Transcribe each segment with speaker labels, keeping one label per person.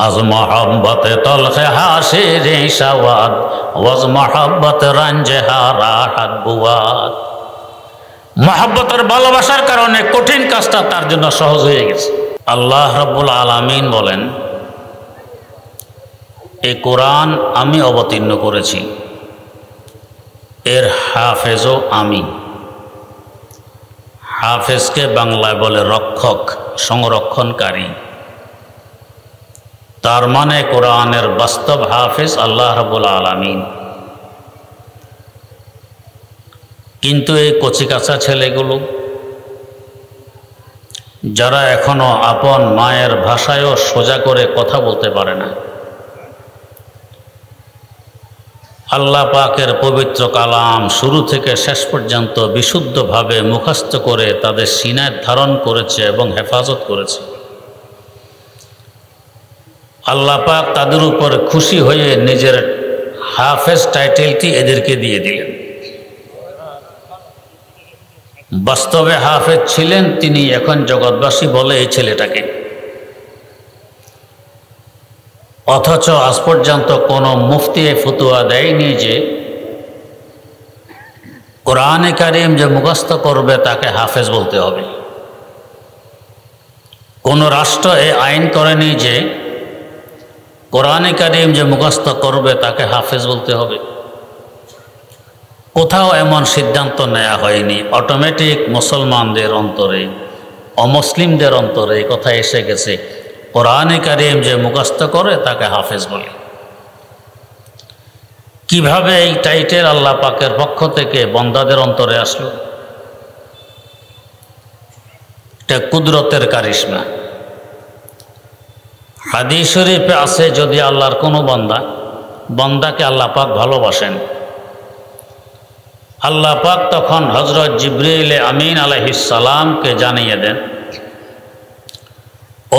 Speaker 1: আজ মোহাব্বতে তলখে হাসির সাওয়াদ, ওয়াজ মোহাব্বত রঞ্জে হারা হাত বুয়াদ। মোহাব্বতের ভালোবাসার কারণে কঠিন কাজটা তার জন্য সহজ হয়ে গেছে। আল্লাহ রাব্বুল আলামিন বলেন, এই কোরআন আমি অবতীর্ণ করেছি, এর হাফেজও আমি। হাফেজকে বাংলায় বলে রক্ষক, সংরক্ষণকারী। তার মানে কোরআনের বাস্তব হাফেজ আল্লাহ রাব্বুল আলামিন। কিন্তু এই কচিকাঁচা ছেলেগুলো যারা এখনো আপন মায়ের ভাষায়ও সোজা করে কথা বলতে পারে না, আল্লাহ পাকের পবিত্র কালাম শুরু থেকে শেষ পর্যন্ত বিশুদ্ধভাবে মুখস্থ করে তাদের সিনায় ধারণ করেছে এবং হেফাজত করেছে। আল্লাহ পাক তাদের উপর খুশি হয়ে নিজের হাফেজ টাইটেলটি এদেরকে দিয়ে দিলেন। বাস্তবে হাফেজ ছিলেন তিনি, এখন জগৎবাসী বলে এই ছেলেটাকে। অথচ আজ পর্যন্ত কোনো মুফতি ফতুয়া দেয়নি যে কোরআনে কারিম যে মুখস্থ করবে তাকে হাফেজ বলতে হবে। কোন রাষ্ট্র এ আইন করেনি যে কোরআনে কারিম যে মুখস্থ করবে তাকে হাফেজ বলতে হবে। কোথাও এমন সিদ্ধান্ত নেওয়া হয়নি। অটোমেটিক মুসলমানদের অন্তরে, অমুসলিমদের অন্তরে এই কথা এসে গেছে, কোরআনে কারিম যে মুখস্থ করে তাকে হাফেজ বলে। কিভাবে এই টাইটেল আল্লাহ পাকের পক্ষ থেকে বন্দাদের অন্তরে আসলো? এটা কুদরতের কারিশমা। হাদিস শরীফে আছে, যদি আল্লাহর কোনো বান্দাকে আল্লাহ পাক ভালোবাসেন, আল্লাহ পাক তখন হযরত জিবরিল আমিন আলাইহিস সালামকে জানিয়ে দেন,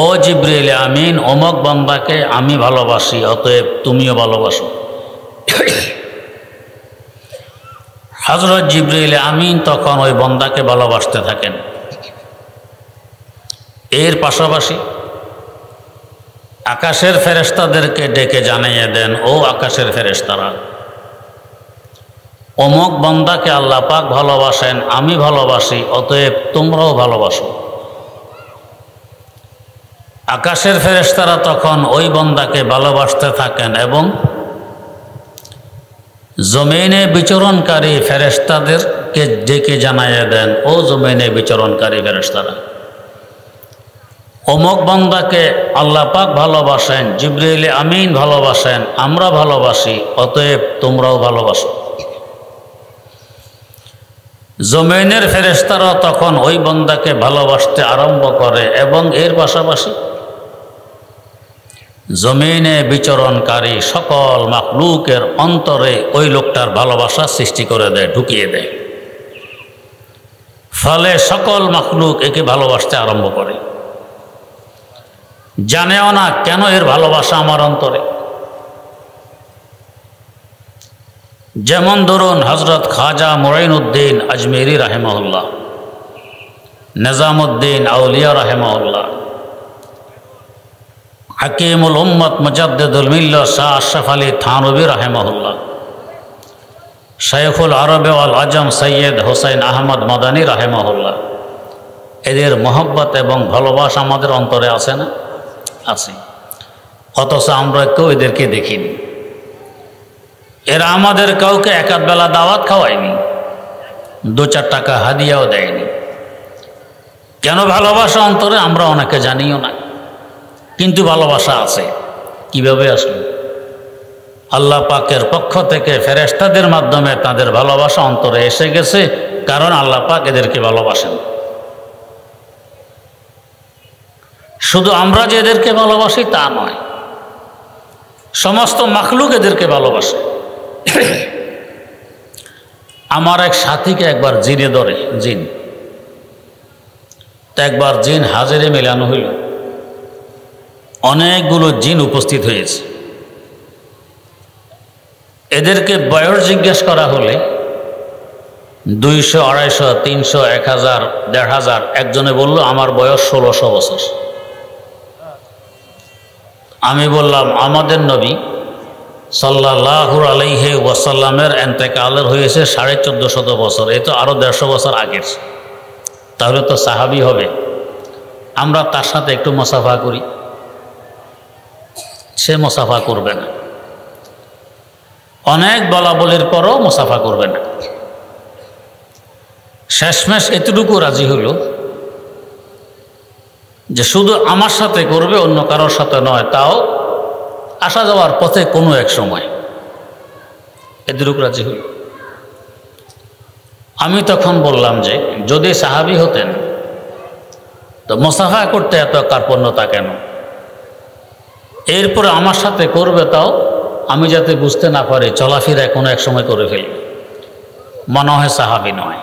Speaker 1: ও জিবরিল আমিন, অমুক বান্দাকে আমি ভালোবাসি, অতএব তুমিও ভালোবাসো। হযরত জিবরিল আমিন তখন ওই বান্দাকে ভালোবাসতে থাকেন। এর পাশাপাশি আকাশের ফেরেশতাদেরকে ডেকে জানিয়ে দেন, ও আকাশের ফেরেশতারা, অমুক বান্দাকে আল্লাহ পাক ভালোবাসেন, আমি ভালোবাসি, অতএব তোমরাও ভালোবাসো। আকাশের ফেরেশতারা তখন ওই বান্দাকে ভালোবাসতে থাকেন এবং জমিনে বিচরণকারী ফেরেশতাদেরকে ডেকে জানিয়ে দেন, ও জমিনে বিচরণকারী ফেরেশতারা, অমুক বান্দাকে আল্লাহ পাক ভালোবাসেন, জিবরিল আমিন ভালোবাসেন, আমরা ভালোবাসি, অতএব তোমরাও ভালোবাসো। জমিনের ফেরেশতারা তখন ওই বান্দাকে ভালোবাসতে আরম্ভ করে এবং এর পাশাপাশি জমিনে বিচরণকারী সকল মাখলুকের অন্তরে ওই লোকটার ভালোবাসা সৃষ্টি করে দেয়, ঢুকিয়ে দেয়। ফলে সকল মাখলুক একে ভালোবাসতে আরম্ভ করে, জানেও না কেন এর ভালোবাসা আমার অন্তরে। যেমন ধরুন হযরত খাজা মুঈনুদ্দিন আজমেরি রাহিমাহুল্লাহ, নিজামুদ্দিন আউলিয়া রাহিমাহুল্লাহ, হাকিমুল উম্মত মুজাদ্দিদুল মিল্লাহ শাহ আশরাফ আলী থানভী রাহিমাহুল্লাহ, শাইখুল আরব ওয়াল আজম সৈয়দ হুসাইন আহমদ মাদানী রাহিমাহুল্লাহ, এদের মহব্বত এবং ভালোবাসা আমাদের অন্তরে আছে না? আছে। অথচ আমরা কেউ এদেরকে দেখিনি। এরা আমাদের কাউকে এক আধ বেলা দাওয়াত খাওয়ায়নি, 2-4 টাকা হাদিয়াও দেয়নি। কেন ভালোবাসা অন্তরে আমরা অনেকে জানিও না, কিন্তু ভালোবাসা আছে। কিভাবে আসলো? আল্লাহ পাকের পক্ষ থেকে ফেরেশতাদের মাধ্যমে তাদের ভালোবাসা অন্তরে এসে গেছে, কারণ আল্লাহ পাক এদেরকে ভালোবাসেন। শুধু আমরা যে এদেরকে ভালোবাসি তা নয়, সমস্ত মাখলুক এদেরকে ভালোবাসে। আমার এক সাথীকে একবার জিনে ধরে, জিন। তো একবার জিন হাজিরে মেলানো হইল, অনেকগুলো জিন উপস্থিত হয়েছে। এদেরকে বয়স জিজ্ঞেস করা হলে 200, 250, 300, 1000, 1500, একজনে বলল আমার বয়স 1600 বছর। আমি বললাম আমাদের নবী সাল্লাল্লাহু আলাইহি ওয়াসাল্লামের এন্তেকালের হয়েছে 1450 বছর, এই তো আরও 150 বছর আগের। তাহলে তো সাহাবী হবে, আমরা তার সাথে একটু মুসাফা করি। সে মুসাফা করবে না, অনেক বলা বলির পরও মুসাফা করবে না। শেষমেশ এতটুকু রাজি হলো যে শুধু আমার সাথে করবে, অন্য কারোর সাথে নয়, তাও আসা যাওয়ার পথে কোনো এক সময়। এতটুকু রাজি হল। আমি তখন বললাম যে যদি সাহাবী হতেন তো মুসাফা করতে এত কার্পণ্যতা কেন? এরপরে আমার সাথে করবে, তাও আমি যাতে বুঝতে না পারি, চলাফেরায় কোনো এক সময় করে ফেলি, মনে হয় সাহাবী নয়।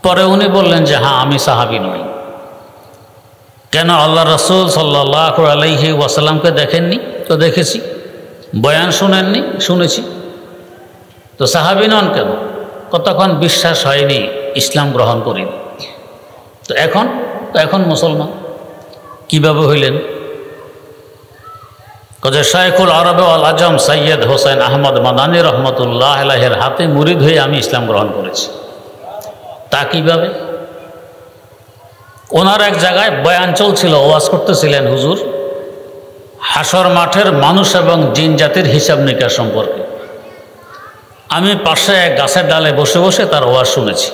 Speaker 1: পরে উনি বললেন যে হ্যাঁ, আমি সাহাবী নই। কেন? আল্লাহ রাসূল সাল্লাল্লাহু আলাইহি ওয়াসাল্লামকে দেখেননি? তো দেখেছি। বয়ান শুনেননি? শুনেছি। তো সাহাবী নন কেন? কতক্ষণ বিশ্বাস হয়নি, ইসলাম গ্রহণ করিনি। তো এখন মুসলমান কিভাবে হইলেন? কাজে শাইখুল আরব ওয়াল আজম সৈয়দ হোসেন আহমদ মাদানী রহমতুল্লাহ আলাইহির হাতে মুরিদ হয়ে আমি ইসলাম গ্রহণ করেছি। তা কিভাবে? ওনার এক জায়গায় বয়ান চলছিল, ওয়াজ করতেছিলেন হুজুর হাসর মাঠের মানুষ এবং জিন জাতির হিসাব নিকাশ সম্পর্কে। আমি পাশে এক গাছের ডালে বসে বসে তার ওয়াজ শুনেছি।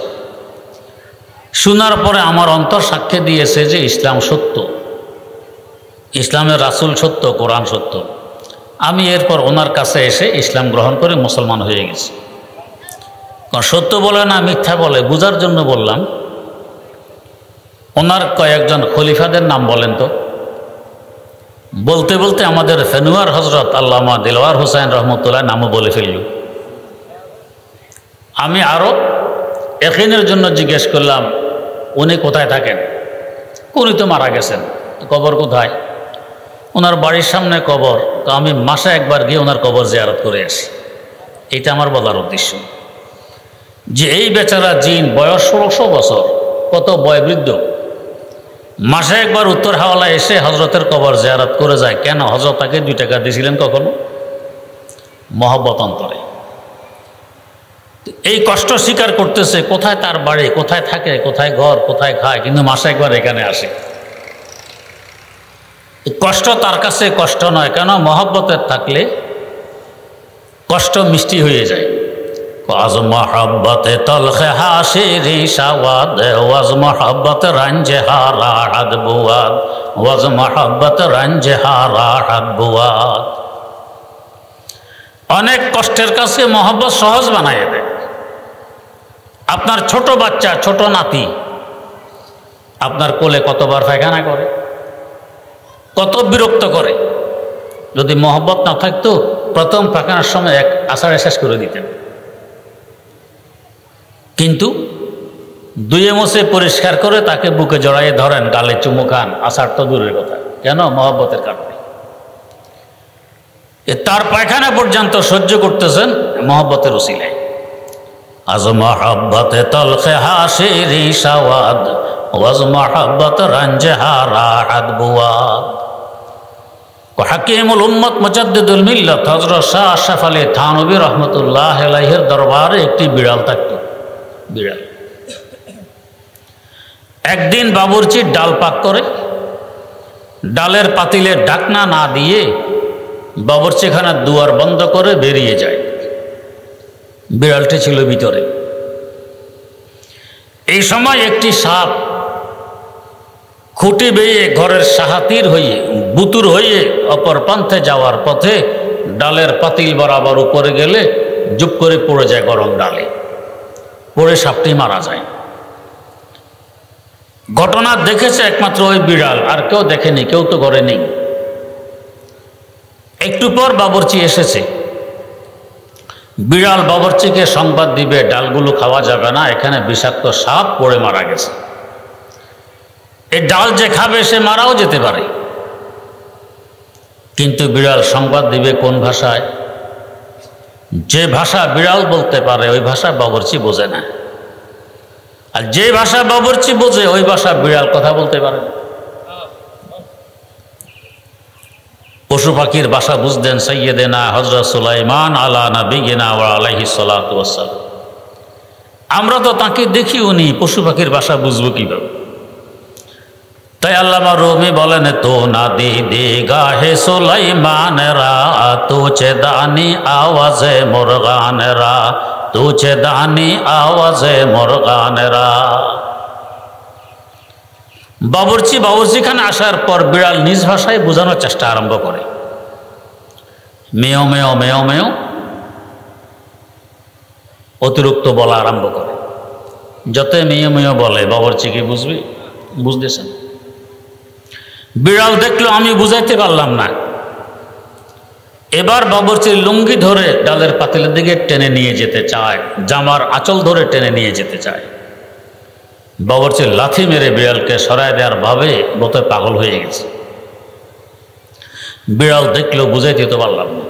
Speaker 1: শোনার পরে আমার অন্তর সাক্ষ্য দিয়েছে যে ইসলাম সত্য, ইসলামের রাসূল সত্য, কোরআন সত্য। আমি এরপর ওনার কাছে এসে ইসলাম গ্রহণ করে মুসলমান হয়ে গেছি। কারণ সত্য বলে না মিথ্যা বলে বোঝার জন্য বললাম। ওনার কয়েকজন খলিফাদের নাম বলেন তো। বলতে বলতে আমাদের ফেনুয়ার হজরত আল্লামা দিলওয়ার হোসেন রহমতুল্লাহ নামও বলে ফেলল। আমি আরও এখিনের জন্য জিজ্ঞেস করলাম উনি কোথায় থাকেন? উনি তো মারা গেছেন, কবর কোথায়? ওনার বাড়ির সামনে কবর। তো আমি মাসে একবার গিয়ে ওনার কবর জিয়ারত করে আসি। এটা আমার বলার উদ্দেশ্য যে এই বেচারা জিন বয়স 1600 বছর, কত বয়বৃদ্ধ, মাসে একবার উত্তর হাওয়ালা এসে হজরতের কবর জিয়ারত করে যায়। কেন? হজরত তাকে 2 টাকা দিয়েছিলেন কখনো? মহব্বত অন্তরে। এই কষ্ট স্বীকার করতেছে, কোথায় তার বাড়ি, কোথায় থাকে, কোথায় ঘর, কোথায় খায়, কিন্তু মাসে একবার এখানে আসে। কষ্ট তার কাছে কষ্ট নয়, কেন? মহব্বতের থাকলে কষ্ট মিষ্টি হয়ে যায়। ওয়াজ মহব্বতে তলখে হাসিরি সাওয়াদ, ওয়াজ মহব্বত রঞ্জে হারা হাদ বুয়াদ, ওয়াজ মহব্বত রঞ্জে হারা হাদ বুয়াদ। অনেক কষ্টের কাছে মহব্বত সহজ বানায় দেয়। আপনার ছোট বাচ্চা, ছোট নাতি আপনার কোলে কতবার পায়খানা করে, কত বিরক্ত করে। যদি মহব্বত না থাকতো প্রথম পায়খানার সময় এক আষাঢ়ে শেষ করে দিতেন। কিন্তু 2 মুছে পরিষ্কার করে তাকে বুকে জড়াইয়ে ধরেন, গালে চুমু খান, আষাঢ় তো দূরের কথা। কেন? মহব্বতের কারণে। তার পায়খানা পর্যন্ত সহ্য করতেছেন মহব্বতের উসিলায়। আজ মহব্বতে তলখে হাসিরি সাওয়াদ, ওয়াজ মহব্বত রঞ্জে হারা হাদ বুয়াদ। হাকিমুল উম্মত মুজাদ্দিদুল মিল্লাত হযরত শাহ আশরাফ আলী থানভী রহমতুল্লাহ আলাইহির দরবারে একটি বিড়াল থাকত। বিড়াল একদিন বাবুর্চির ডাল পাক করে, ডালের পাতিলে ঢাকনা না দিয়ে বাবুর্চিখানার দুয়ার বন্ধ করে বেরিয়ে যায়। বিড়ালটি ছিল ভিতরে। এই সময় একটি সাপ খুঁটি বেয়ে ঘরের সাহাতির হয়ে, বুতুর হয়ে অপর প্রান্তে যাওয়ার পথে ডালের পাতিল বরাবর উপরে গেলে জুপ করে পড়ে যায় গরম ডালে, পড়ে সাপটি মারা যায়। ঘটনা দেখেছে একমাত্র ওই বিড়াল, আর কেউ দেখেনি, কেউ তো ঘরে নেই। একটু পর বাবুর্চি এসেছে। বিড়াল বাবুর্চিকে সংবাদ দিবে ডালগুলো খাওয়া যাবে না, এখানে বিষাক্ত সাপ পড়ে মারা গেছে। এই ডাল যে খাবে সে মারাও যেতে পারে। কিন্তু বিড়াল সংবাদ দিবে কোন ভাষায়? যে ভাষা বিড়াল বলতে পারে ওই ভাষা বাবুর্চি বোঝে না, আর যে ভাষা বাবুর্চি বোঝে ওই ভাষা বিড়াল কথা বলতে পারে না। পশু পাখির ভাষা বুঝতেন সাইয়্যিদেনা হযরত সুলাইমান আলা নবিয়িনা ওয়া আলাইহিস সালাতু ওয়াসসালাম। আমরা তো তাকে দেখিও নি, পশু পাখির ভাষা বুঝবো কিভাবে? তাই আল্লামা রুমি বলেন, তো না দিদি গাহে সুলাইমানেরা, তুচে দানি আওয়াজে মুরগানেরা, তুচে দানি আওয়াজে মুরগানেরা। বাবুর্চিখানে আসার পর বিড়াল নিজ ভাষায় বোঝানোর চেষ্টা আরম্ভ করে, মেয় মেয় মেয় মেয় অতিরিক্ত বলা আরম্ভ করে। যত মেয় মেয় বলে বাবুর্চি কি বুঝবি? বুঝতেছেন? বিড়াল দেখলো আমি বুঝাইতে পারলাম না, এবার বাবুর্চির লুঙ্গি ধরে ডালের পাতিলের দিকে টেনে নিয়ে যেতে চায়, জামার আঁচল ধরে টেনে নিয়ে যেতে চায়। বাবুর্চি লাথি মেরে বিড়ালকে সরায় দেওয়ার ভাবে বোধহয় পাগল হয়ে গেছে। বিড়াল দেখলো, বুঝাইতে তো পারলাম না।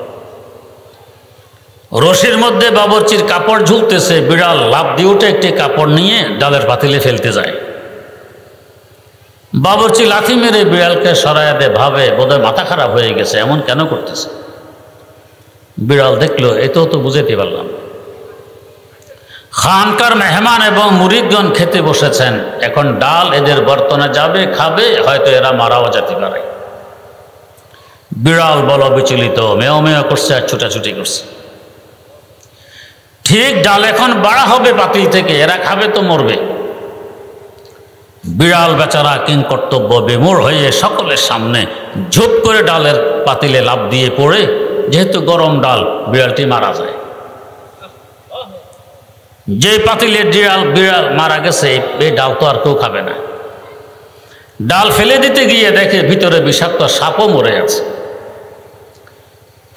Speaker 1: রশির মধ্যে বাবুর্চির কাপড় ঝুলতেছে, বিড়াল লাফ দিয়ে উঠে একটি কাপড় নিয়ে ডালের পাতিলে ফেলতে যায়। বাবুর্চি লাথি মেরে বিড়ালকে সরায় দেয়, ভাবে বোধহয় মাথা খারাপ হয়ে গেছে, এমন কেন করতেছে? বিড়াল দেখলো এটাও তো বুঝাইতে পারলাম। খানকার মেহমান এবং মুরিদগণ খেতে বসেছেন, এখন ডাল এদের বর্তনে যাবে, খাবে, হয়তো এরা মারাও যেতে পারে। বিড়াল বল বিচলিত, মেয় মেয় করছে আর ছুটাছুটি করছে। ঠিক ডাল এখন বাড়া হবে পাতিল থেকে, এরা খাবে তো মরবে। বিড়াল বেচারা কিং কর্তব্য বিমূঢ় হয়ে সকলের সামনে ঝুপ করে ডালের পাতিলে লাফ দিয়ে পড়ে, যেহেতু গরম ডাল, বিড়ালটি মারা যায়। যে পাতিলে বিড়াল মারা গেছে, এই ডাল তো আর কেউ খাবে না। ডাল ফেলে দিতে গিয়ে দেখে ভিতরে বিষাক্ত সাপও মরে আছে।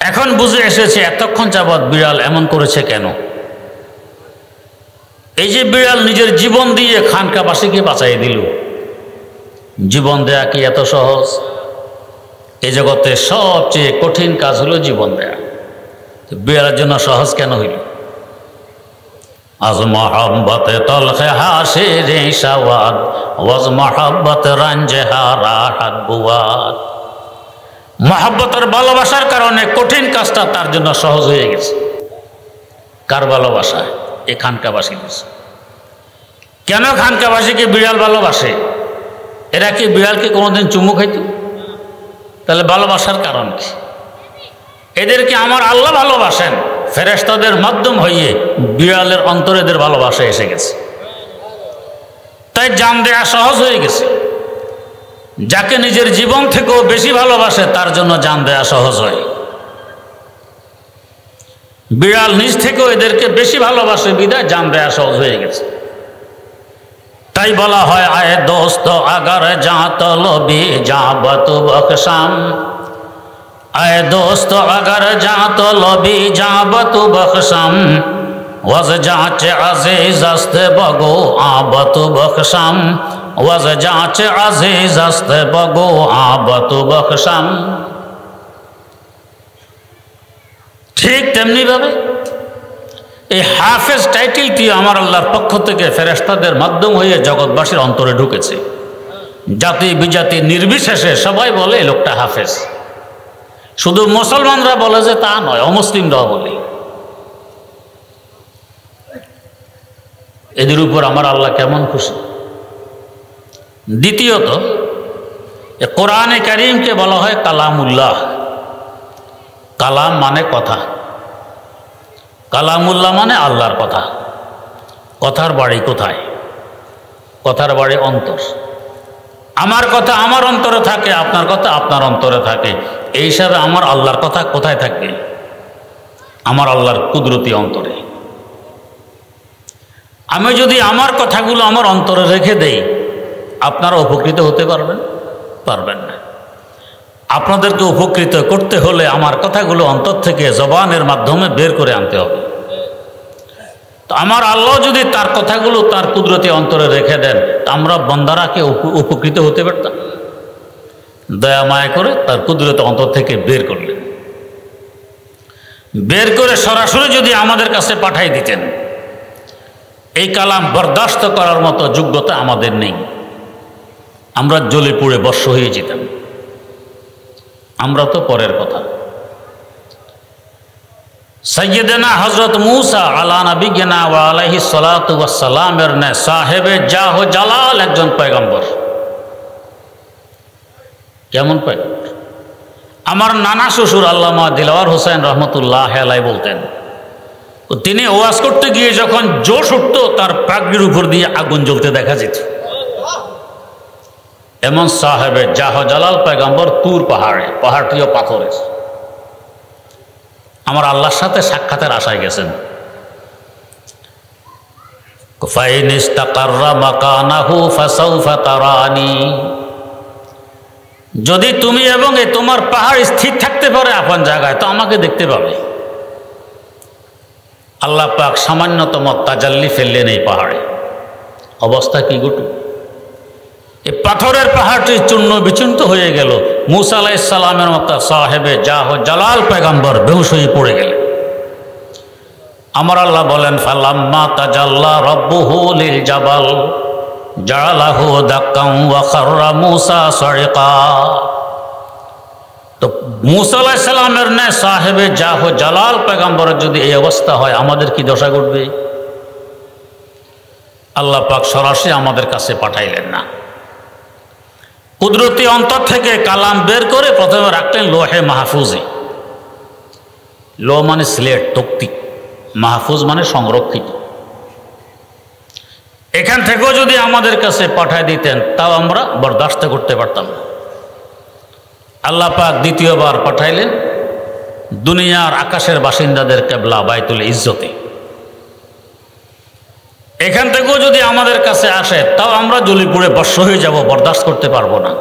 Speaker 1: এখন বুঝে এসেছে এতক্ষণ যাবৎ বিড়াল এমন করেছে কেন। এই যে বিড়াল নিজের জীবন দিয়ে খানকাবাসীকে বাঁচাই দিল, জীবন দেয়া কি এত সহজ? এই জগতে সবচেয়ে কঠিন কাজ হলো জীবন দেয়া। বিড়ালের জন্য সহজ কেন হইল? আজ মোহাম্মতে তলখে হাসে রে সাওয়াদ, ওয়াজ মোহাম্মত রাঞ্জে হারা হাত বুয়াদ। মোহাব্বতের ভালোবাসার কারণে কঠিন কাজটা তার জন্য সহজ হয়ে গেছে। কার ভালোবাসা? এই খানকাবাসী। কেন খানকাবাসীকে বিড়াল ভালোবাসে? এরা কি বিড়ালকে কোনোদিন চুমু খাইত? তাহলে ভালোবাসার কারণ কি? এদেরকে আমার আল্লাহ ভালোবাসেন, ফেরেশতাদের মাধ্যম হয়ে বিড়ালের অন্তরে এদের ভালোবাসা এসে গেছে, তাই জান দেয়া সহজ হয়ে গেছে। যাকে নিজের জীবন থেকেও বেশি ভালোবাসে তার জন্য জান দেয়া সহজ হয়। বিড়াল নিজ থেকেও এদেরকে বেশি ভালোবাসে বিদায় জান দেয়া সহজ হয়ে গেছে। তাই বলা হয়, আয়ে দোস্ত আগার যা তলবি যা বতু বখশাম, আয়ে দোস্ত আগার যা তলবি যা বতু বখশাম, ওয়াজ যাচে আজিজ আস্তে বগো আবতু বখশাম, ওয়াজ যাচে আজিজ আস্তে বগো আবতু বখশাম। ঠিক তেমনি ভাবে এই হাফেজ টাইটেলটি আমার আল্লাহর পক্ষ থেকে ফেরেশতাদের মাধ্যম হয়ে জগৎবাসীর অন্তরে ঢুকেছে। জাতি বিজাতি নির্বিশেষে সবাই বলে এই লোকটা হাফেজ। শুধু মুসলমানরা বলে যে তা নয়, অমুসলিমরাও বলে। এদের উপর আমার আল্লাহ কেমন খুশি। দ্বিতীয়ত, কোরআনে কারীমকে বলা হয় কালামুল্লাহ। কালাম মানে কথা, কালামুল্লাহ মানে আল্লাহর কথা। কথার বাড়ি কোথায়? কথার বাড়ি অন্তর। আমার কথা আমার অন্তরে থাকে, আপনার কথা আপনার অন্তরে থাকে। এই হিসাবে আমার আল্লাহর কথা কোথায় থাকবে? আমার আল্লাহর কুদরতি অন্তরে। আমি যদি আমার কথাগুলো আমার অন্তরে রেখে দেই, আপনারা উপকৃত হতে পারবেন না। আপনাদেরকে উপকৃত করতে হলে আমার কথাগুলো অন্তর থেকে জবানের মাধ্যমে বের করে আনতে হবে। তো আমার আল্লাহ যদি তার কথাগুলো তার কুদরতি অন্তরে রেখে দেন, আমরা বান্দারাকে উপকৃত হতে পারতাম। দয়া মায়া করে তার কুদরতি অন্তর থেকে বের করলেন, বের করে সরাসরি যদি আমাদের কাছে পাঠাই দিতেন, এই কালাম বরদাস্ত করার মতো যোগ্যতা আমাদের নেই। আমরা জ্বলে পুড়ে বর্ষ হয়ে যেতাম। আমরা তো পরের কথা। সৈয়দনা হযরত মূসা আলা নবিয়িনা ওয়া আলাইহিস সালাতু ওয়াস সালামের নে সাহেবে জাহ জালাল একজন পয়গম্বর। কেমন পয়গম্বর? আমার নানা শ্বশুর আল্লামা দিলওয়ার হোসেন রহমতুল্লাহ আলাইহি বলতেন, তিনি ওয়াজ করতে গিয়ে যখন জোশ উঠত তার পাগড়ির উপর দিয়ে আগুন জ্বলতে দেখা যেত। এমন সাহেবে জাহ জালাল পয়গম্বর তুর পাহাড়টিও পাথরের। আমার আল্লাহর সাথে সাক্ষাতের আশায় গেছেন। ফাইন ইস্তাকাররা মাকানাহু ফাসাউফা তারানি, যদি তুমি এবং তোমার পাহাড় স্থির থাকতে পারে আপন জায়গায় তো আমাকে দেখতে পাবে। আল্লাহ পাক সামান্যতম তাজাল্লি ফেললেন এই পাহাড়ে, অবস্থা কি ঘটল? এই পাথরের পাহাড়টি চূর্ণ বিচূর্ণ হয়ে গেল। মূসা আলাইহিস সালামের মতো সাহেবে জাহ জালাল পয়গম্বর বেহুশ হয়ে পড়ে গেলেন। আমার আল্লাহ বলেন, ফালাম্মা তাজাল্লা রাব্বুহু লিল জাবাল জালাহু দাক্কান ওয়া খাররা মূসা সারিকা। তো মূসা আলাইহিস সালামের নে সাহেবে জাহ জালাল পয়গম্বরের যদি এই অবস্থা হয় আমাদের কি দশা ঘটবে? আল্লাহ পাক সরাসরি আমাদের কাছে পাঠাইলেন না, কুদরতি অন্তর থেকে কালাম বের করে প্রথমে রাখলেন লোহে মাহফুজে। লো মানে স্লেট, তক্তি, মাহফুজ মানে সংরক্ষিত। এখান থেকেও যদি আমাদের কাছে পাঠায় দিতেন তাও আমরা বরদাস্ত করতে পারতাম না। আল্লাহ পাক দ্বিতীয়বার পাঠাইলেন দুনিয়ার আকাশের বাসিন্দাদের কেবলা বাইতুল ইজ্জতে। এখান থেকেও যদি আমাদের কাছে আসে তাও আমরা জ্বলিপুড়ে ভস্ম হয়ে যাব, বরদাস্ত করতে পারবো না।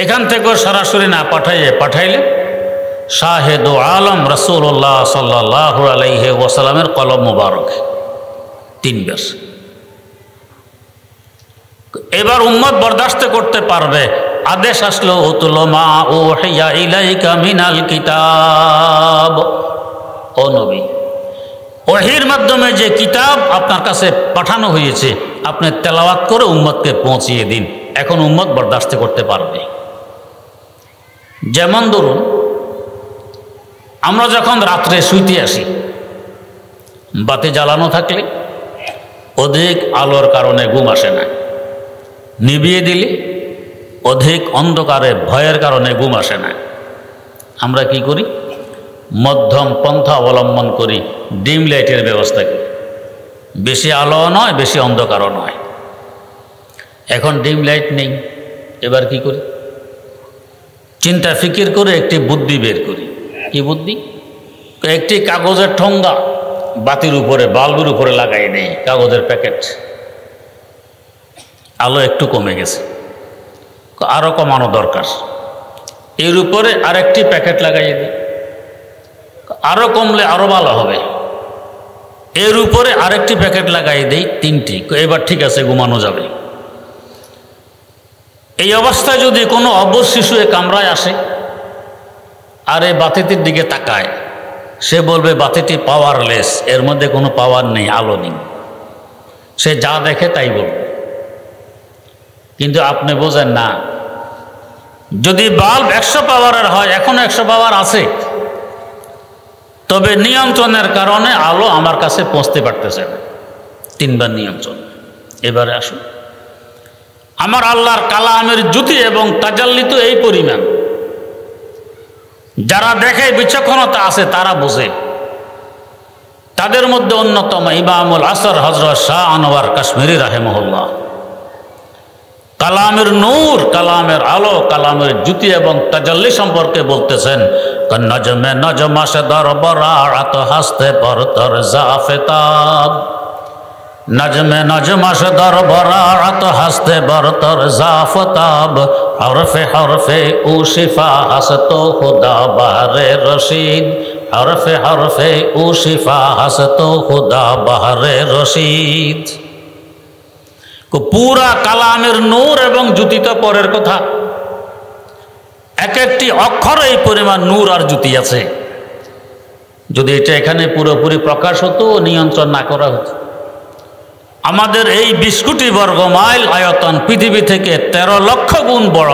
Speaker 1: এখান থেকেও সরাসরি না পাঠাইলে শাহেদু আলম রাসূলুল্লাহ সাল্লাল্লাহু আলাইহি ওয়াসাল্লামের কলম মুবারক 3 ব্যাস। এবার উম্মত বরদাস্ত করতে পারবে। আদেশ আসলো উতুল মা উহিয়া ইলাইকা মিনাল কিতাব, ও নবী ওহীর মাধ্যমে যে কিতাব আপনার কাছে পাঠানো হয়েছে আপনি তেলাওয়াত করে উম্মতকে পৌঁছিয়ে দিন। এখন উম্মত বরদাস্ত করতে পারবে। যেমন ধরুন আমরা যখন রাত্রে শুইতে আসি, বাতি জ্বালানো থাকলে অধিক আলোর কারণে ঘুম আসে না, নিভিয়ে দিলে অধিক অন্ধকারে ভয়ের কারণে ঘুম আসে না। আমরা কি করি? মধ্যম পন্থা অবলম্বন করি, ডিম লাইটের ব্যবস্থা করি। বেশি আলো নয়, বেশি অন্ধকারও নয়। এখন ডিম লাইট নেই, এবার কি করি? চিন্তা ফিকির করে একটি বুদ্ধি বের করি। কি বুদ্ধি? একটি কাগজের ঠোঙ্গা বাতির উপরে, বাল্বের উপরে লাগাই নেই, কাগজের প্যাকেট। আলো একটু কমে গেছে, আরও কমানো দরকার। এর উপরে আরেকটি প্যাকেট লাগাইয়ে দিই, আরও কমলে আরও ভালো হবে। এর উপরে আরেকটি প্যাকেট লাগাই দেই, 3টি। এবার ঠিক আছে, ঘুমানো যাবে। এই অবস্থায় যদি কোনো অবশ শিশু এ কামরায় আসে আর এই বাতিটির দিকে তাকায়, সে বলবে বাতিটি পাওয়ারলেস, এর মধ্যে কোনো পাওয়ার নেই, আলো নেই। সে যা দেখে তাই বলবে। কিন্তু আপনি বোঝেন না, যদি বাল্ব 100 পাওয়ারের হয়, এখনো 100 পাওয়ার আছে, তবে নিয়ন্ত্রণের কারণে আলো আমার কাছে পৌঁছতে পারতেছে না। 3বার নিয়ন্ত্রণ। এবারে আসুন, আমার আল্লাহর কালামের জ্যোতি এবং তাজাল্লি তো এই পরিমাণ, যারা দেখে বিচক্ষণতা আছে তারা বোঝে। তাদের মধ্যে অন্যতম ইমামুল আসর হযরত শাহ আনোয়ার কাশ্মীরি রাহিমাহুল্লাহ। কালামের নূর, কালামের আলো, কালামের জ্যোতি এবং তাজাল্লি সম্পর্কে বলতেছেন, নজমে নজমাশে দরবরাত হাসতে পরতর জাফেতাব। নজমে নজমাশে দরবরাত হাসতে বরতর জাফতাব। হরফে হরফে উশিফা হাসতো খুদা বাহরে রশিদ। হরফে হরফে উশিফা হাসতো খুদা বাহরে রশিদ। পুরা কালামের নূর এবং জ্যোতি তো পরের কথা, এক একটি অক্ষরে এই পরিমাণ নূর আর জ্যোতি আছে। যদি এটা এখানে পুরোপুরি প্রকাশ হতো, নিয়ন্ত্রণ না করা হতো, আমাদের এই 20 কোটি বর্গ মাইল আয়তন পৃথিবী থেকে 13 লক্ষ গুণ বড়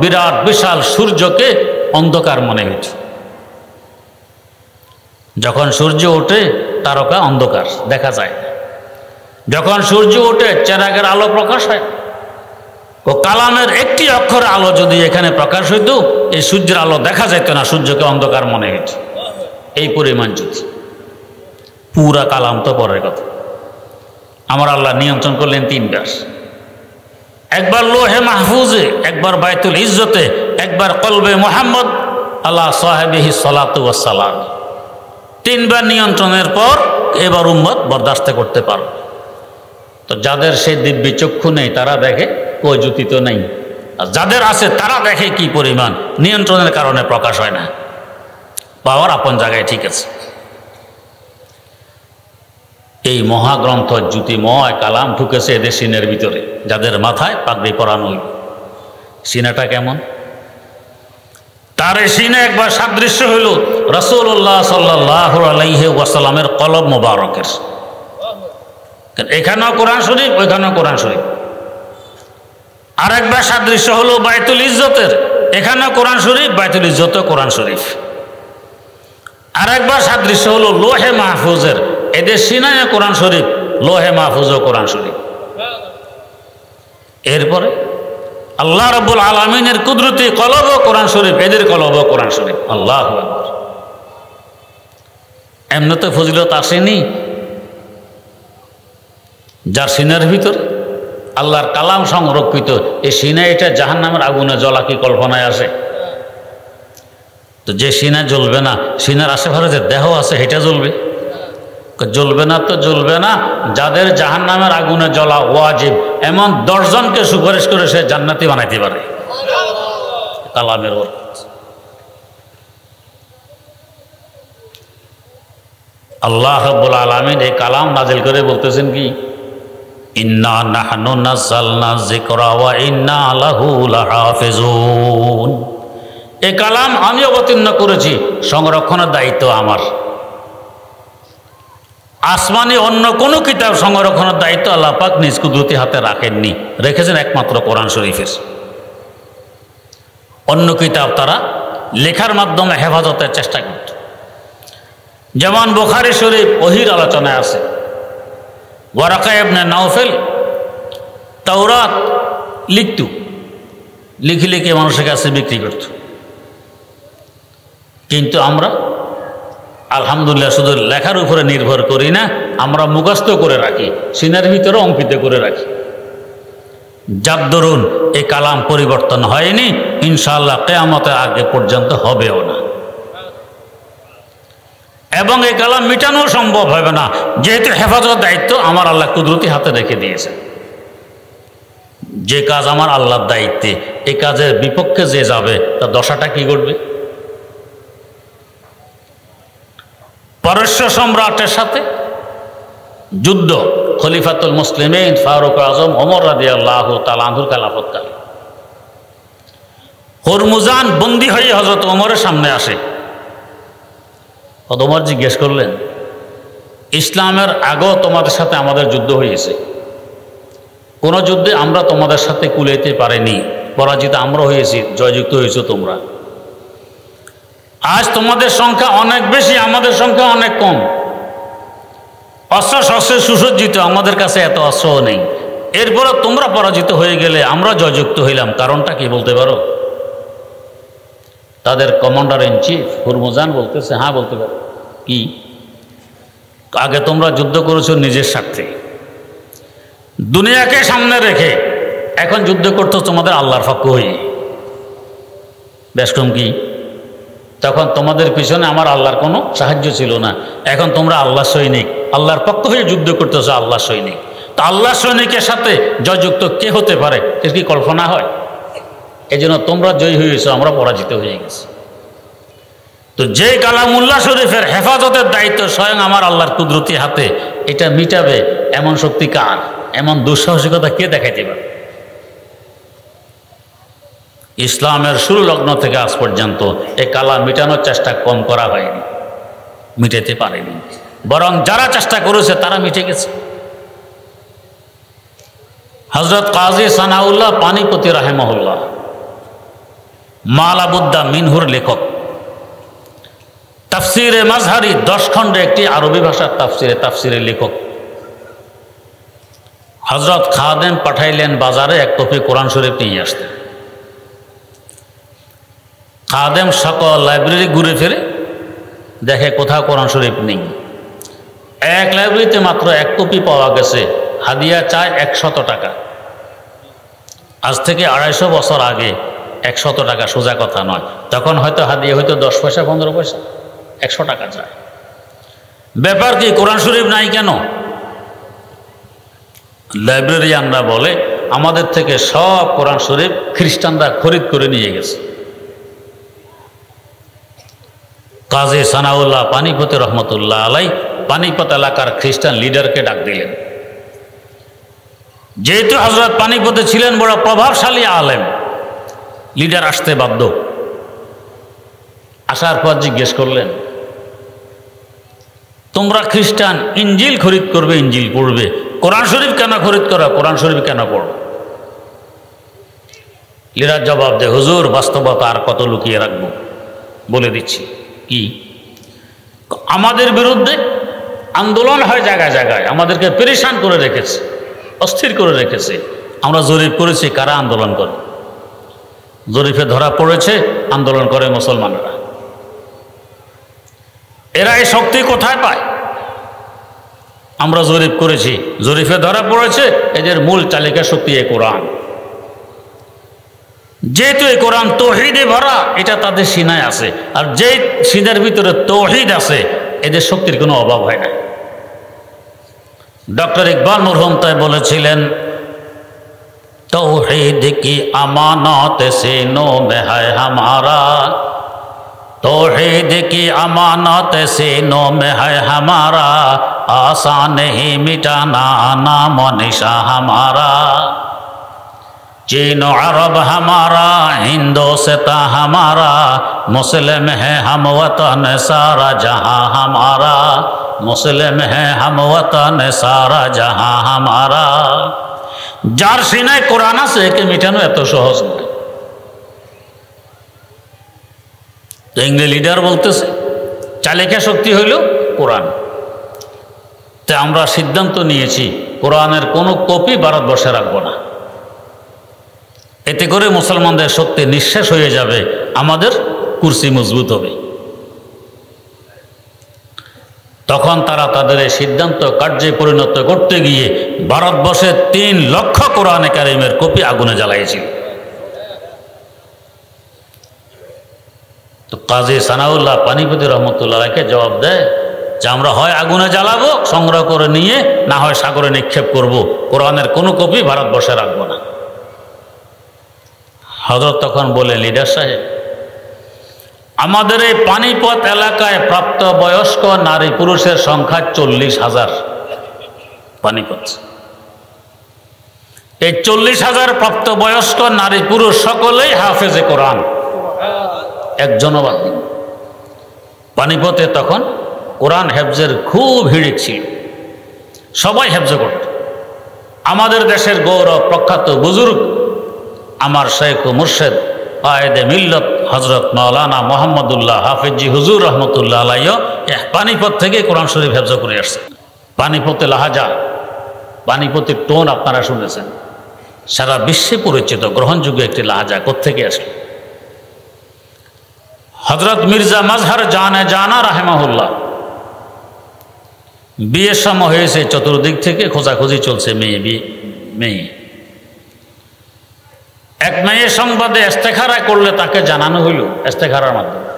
Speaker 1: বিরাট বিশাল সূর্যকে অন্ধকার মনে হয়েছে। যখন সূর্য ওঠে তারকা অন্ধকার দেখা যায় না, যখন সূর্য ওঠে চেরাগের আলো প্রকাশ হয়। ও কালামের একটি অক্ষর আলো যদি এখানে প্রকাশ হইত এই সূর্যের আলো দেখা যেত না, সূর্যকে অন্ধকার মনে হইত। এই পরিমাণ যদি পুরা কালাম তো পরের কথা। আমার আল্লাহ নিয়ন্ত্রণ করলেন 3 বার, একবার লোহে মাহফুজে, একবার বাইতুল ইজ্জতে, একবার কলবে মুহাম্মদ আল্লাহ সাহেবিহি সালাতু ওয়াস সালাম। 3 বার নিয়ন্ত্রণের পর এবার উম্মত বরদাস্ত করতে পারবে। তো যাদের সেই দিব্য চক্ষু নেই তারা দেখে কই জ্যোতি তো নেই, আর যাদের আছে তারা দেখে কি পরিমাণ, নিয়ন্ত্রণের কারণে প্রকাশ হয় না। পাওয়ার আপন জায়গায় ঠিক আছে। এই মহাগ্রন্থ জ্যোতিময় কালাম ঢুকেছে এদের সিনের ভিতরে, যাদের মাথায় পাগড়ি পরানো। সিনাটা কেমন? তার এই সিনে একবার সাদৃশ্য হইল রাসূলুল্লাহ সাল্লাল্লাহু আলাইহি ওয়াসাল্লামের কলব মোবারকের। এখানেও কোরআন শরীফ, ওইখানেও কোরআন শরীফ। আর একবার সাদৃশ্য হলো বাইতুল ইজ্জতের, এখানেও কোরআন শরীফ, বাইতুল ইজ্জতেও কোরআন শরীফ। আর একবার সাদৃশ্য হলো লোহে মাহফুজের, এদের সিনায় কোরআন শরীফ, লোহে মাহফুজও কোরআন শরীফ। এরপরে আল্লাহ রাব্বুল আলামিনের কুদরতি কলব কোরআন শরীফ, এদের কলব কোরআন শরীফ। আল্লাহু আকবার। এমনিতে ফজিলত আসেনি যার সিনার ভিতর আল্লাহর কালাম সংরক্ষিত, এই সিনা এটা জাহান্নামের আগুনে জ্বলা কি কল্পনায় আসে? তো যে সিনা জ্বলবে না, সিনার আশেপাশে যে দেহ আছে সেটা জ্বলবে? জ্বলবে না তো জ্বলবে না। যাদের জাহান্নামের আগুনে জ্বলা ওয়াজিব এমন 10 জনকে সুপারিশ করে সে জান্নাতি বানাইতে পারে কালামের বরকত। আল্লাহ রাব্বুল আলামিন এই কালাম নাজিল করে বলতেছেন কি, ইন্না নাহনু নাযালনা যিকরা ওয়া ইন্না লাহু লাহাফিজুন। এই কালাম আমি অবতীর্ণ করেছি, সংরক্ষণের দায়িত্ব আমার। আসমানি অন্য কোনো কিতাব সংরক্ষণের দায়িত্ব আল্লাহ পাক নিজ কুদরতি হাতে রাখেননি, রেখেছেন একমাত্র কোরআন শরীফের। অন্য কিতাব তারা লেখার মাধ্যমে হেফাজতের চেষ্টা করত। যেমন বুখারী শরীফ ওহীর আলোচনায় আছে, ওয়ারাকা ইবনে নাওফেল তাওরাত লিখত, লিখে লিখে মানুষের কাছে বিক্রি করত। কিন্তু আমরা আলহামদুলিল্লাহ শুধু লেখার উপরে নির্ভর করি না, আমরা মুখস্থ করে রাখি, সিনার ভিতরে অঙ্কিত করে রাখি। যার দরুন এই কালাম পরিবর্তন হয়নি, ইনশাআল্লাহ কিয়ামতের আগে পর্যন্ত হবেও না, এবং এই কালাম মিটানো সম্ভব হবে না, যেহেতু হেফাজতের দায়িত্ব আমার আল্লাহ কুদরতি হাতে রেখে দিয়েছে। যে কাজ আমার আল্লাহর দায়িত্বে, এই কাজের বিপক্ষে যে যাবে তার দশাটা কি ঘটবে? পারস্য সম্রাটের সাথে যুদ্ধ, খলিফাতুল মুসলিমিন ফারুক আজম ওমর রাদিয়াল্লাহু তাআলা আনহুর খেলাফতকালে হরমুজান বন্দী হয়ে হযরত ওমরের সামনে আসে। ওমর জিজ্ঞেস করলেন, ইসলামের আগেও তোমাদের সাথে আমাদের যুদ্ধ হয়েছে, কোন যুদ্ধে আমরা তোমাদের সাথে কুলাইতে পারিনি, পরাজিত আমরা হয়েছি, জয়যুক্ত হয়েছে তোমরা। আজ তোমাদের সংখ্যা অনেক বেশি, আমাদের সংখ্যা অনেক কম, অস্ত্র শস্ত্রে সুসজ্জিত, আমাদের কাছে এত অস্ত্রও নেই। এরপরে তোমরা পরাজিত হয়ে গেলে আমরা জয়যুক্ত হইলাম, কারণটা কি বলতে পারো? তাদের কমান্ডার ইন চিফ হুরমুজান বলতেছে, হ্যাঁ বলতে পারো। কি? আগে তোমরা যুদ্ধ করেছো নিজের স্বার্থে, দুনিয়াকে সামনে রেখে, এখন যুদ্ধ করতো তোমাদের আল্লাহর পক্ষ হয়ে। বেশ কম কি? তখন তোমাদের পিছনে আমার আল্লাহর কোনো সাহায্য ছিল না, এখন তোমরা আল্লাহর সৈনিক, আল্লাহর পক্ষ হয়ে যুদ্ধ করতেছো, আল্লাহর সৈনিক। তো আল্লাহর সৈনিকের সাথে জয়যুক্ত কে হতে পারে? এর কি কল্পনা হয়? এই জন্য তোমরা জয়ী হয়েছো, আমরা পরাজিত হয়ে গেছি। তো যে কালামুল্লাহ শরীফের হেফাজতের দায়িত্ব স্বয়ং আমার আল্লাহর কুদরতি হাতে, এটা মিটাবে এমন শক্তি কার? এমন দুঃসাহসিকতা কে দেখাইতে পারে? ইসলামের শুরু লগ্ন থেকে আজ পর্যন্ত এই কালাম মিটানোর চেষ্টা কম করা হয়নি, মিটাতে পারেনি, বরং যারা চেষ্টা করেছে তারা মিটে গেছে। হযরত কাজী সানাউল্লাহ পানিপতি রাহিমাহুল্লাহ মালাবুদ্দা মিনহুর লেখক, তাফসিরে মাজহারি 10 খণ্ডে একটি আরবি ভাষার তাফসিরের লেখক। হযরত খাদেম পাঠাইলেন বাজারে এক কপি কোরআন শরীফ নিয়ে আসতে। খাদেম সকল লাইব্রেরি ঘুরে ফিরে দেখে কোথাও কোরআন শরীফ নেই। এক লাইব্রেরিতে মাত্র 1 কপি পাওয়া গেছে, হাদিয়া চায় 100 টাকা। আজ থেকে 250 বছর আগে 100 টাকা সোজা কথা নয়, তখন হয়তো হাদিয়া হয়তো 10 পয়সা 15 পয়সা, 100 টাকা চায়। ব্যাপার কি, কোরআন শরীফ নাই কেন? লাইব্রেরিয়ানরা বলে আমাদের থেকে সব কোরআন শরীফ খ্রিস্টানরা খরিদ করে নিয়ে গেছে। কাজী সানাউল্লাহ পানিপতি রহমতুল্লাহ আলাই পানিপত এলাকার খ্রিস্টান লিডারকে ডাক দিলেন। যেহেতু হযরত পানিপতে ছিলেন বড় প্রভাবশালী আলেম, লিডার আসতে বাধ্য। আসার পর জিজ্ঞেস করলেন, তোমরা খ্রিস্টান ইঞ্জিল খরিদ করবে, ইঞ্জিল পড়বে, কোরআন শরীফ কেন খরিদ করা, কোরআন শরীফ কেন পড়ো? লিডার জবাব দেয়, হুজুর বাস্তবতা আর কত লুকিয়ে রাখবো, বলে দিচ্ছি। কি? আমাদের বিরুদ্ধে আন্দোলন হয় জায়গায় জায়গায়, আমাদেরকে পেরেশান করে রেখেছে, অস্থির করে রেখেছে। আমরা জরিপ করেছি কারা আন্দোলন করে। জরিপে ধরা পড়েছে আন্দোলন করে মুসলমানরা। এরা এই শক্তি কোথায় পায়? আমরা জরিপ করেছি, জরিপে ধরা পড়েছে এদের মূল চালিকা শক্তি এই কোরআন। যেহেতু এই কোরআন তৌহিদে ভরা, এটা তাদের সিনায় আছে, আর যে সিনার ভিতরে তৌহিদ আছে এদের শক্তির কোনো অভাব হয় না। ডক্টর ইকবাল মরহুম তাই বলেছিলেন, तौहीद की अमानत सीनों में है हमारा, तौहीद की अमानत सीनों में है हमारा, आसान नहीं मिटाना नाम निशा हमारा। चीन अरब हमारा, हिंदोस्तां हमारा, मुस्लिम है हम वतन सारा जहां हमारा, मुस्लिम है हम वतन सारा जहां हमारा। যার সিনায় কোরআন আছে একে মেটানো এত সহজ নয়। তো ইংরেজ লিডার বলতেছে চালিকা শক্তি হইল কোরআন। তাই আমরা সিদ্ধান্ত নিয়েছি কোরআনের কোনো কপি ভারতবর্ষে রাখবো না। এতে করে মুসলমানদের শক্তি নিঃশেষ হয়ে যাবে, আমাদের কুরসি মজবুত হবে। তখন তারা তাদের এই সিদ্ধান্ত কার্যে পরিণত করতে গিয়ে ভারতবর্ষে 3 লক্ষ কোরআনে কারিমের কপি আগুনে জ্বালাইছিল। তো কাজী সানাউল্লাহ পানিপতি রহমতুল্লাহকে জবাব দেয় যে আমরা হয় আগুনে জ্বালাবো সংগ্রহ করে নিয়ে, না হয় সাগরে নিক্ষেপ করব, কোরআনের কোনো কপি ভারতবর্ষে রাখবো না। হযরত তখন বলে, লিডার সাহেব, আমাদের এই পানিপত এলাকায় প্রাপ্তবয়স্ক নারী পুরুষের সংখ্যা 40,000। পানিপত এই 40,000 প্রাপ্তবয়স্ক নারী পুরুষ সকলেই হাফেজে কোরআন, একজনও বাদ নেই। পানিপতে তখন কোরআন হেফজের খুব হিড়িক ছিল, সবাই হেফজ করত। আমাদের দেশের গৌরব প্রখ্যাত বুজুর্গ আমার শেখ ও মুর্শেদ আয়েদে মিল্লত হজরত মাওলানা মোহাম্মদুল্লাহ হাফিজি হুজুর রহমতুল্লাহ আলাইহ পানিপত থেকে কোরআন শরীফ হেফজ করে আসছে। পানিপতে লাহাজা, পানিপতের টোন আপনারা শুনেছেন, সারা বিশ্বে পরিচিত গ্রহণযোগ্য একটি লাহাজা। কোত্থেকে আসলো? হজরত মির্জা মাজহার জানা রাহেমাহুল্লাহ বিয়ের সময় হয়েছে, চতুর্দিক থেকে খোঁজাখুঁজি চলছে মেয়ে। এক মেয়ে সংবাদে ইস্তেখারা করলে তাকে জানানো হইল ইস্তেখারার মাধ্যমে,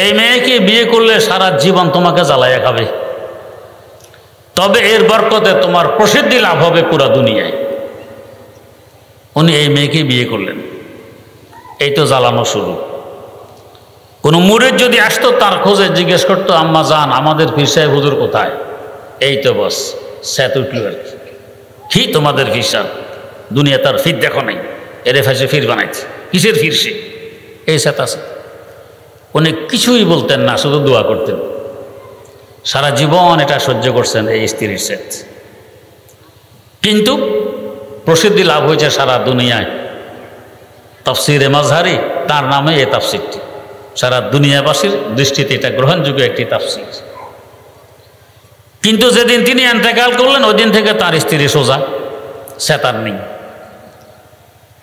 Speaker 1: এই মেয়েকে বিয়ে করলে সারা জীবন তোমাকে জ্বালাইয়া খাবে, তবে এর বরকতে তোমার প্রসিদ্ধি লাভ হবে পুরা দুনিয়ায়। উনি এই মেয়েকে বিয়ে করলেন। এই তো জ্বালানো শুরু। কোনো মুরিদ যদি আসতো তার খোঁজে জিজ্ঞেস করতো, আম্মা জান আমাদের পীর সাহেব হুজুর কোথায়? এই তো বস স্যাত উঠল আর কি তোমাদের পীর সাহেব, দুনিয়া তার ফির দেখো নাই, এরে ফাঁসে ফির বানাইছে, কিসের ফির সে? এই স্যাত আছে। উনি কিছুই বলতেন না, শুধু দোয়া করতেন। সারা জীবন এটা সহ্য করছেন এই স্ত্রীর স্যাত। কিন্তু প্রসিদ্ধি লাভ হয়েছে সারা দুনিয়ায়। তাফসিরে মাযহারি, তার নামে এই তাফসিরটি সারা দুনিয়াবাসীর দৃষ্টিতে এটা গ্রহণযোগ্য একটি তাফসির। কিন্তু যেদিন তিনি ইন্তেকাল করলেন ওই দিন থেকে তার স্ত্রী সোজা, সে তার নেই।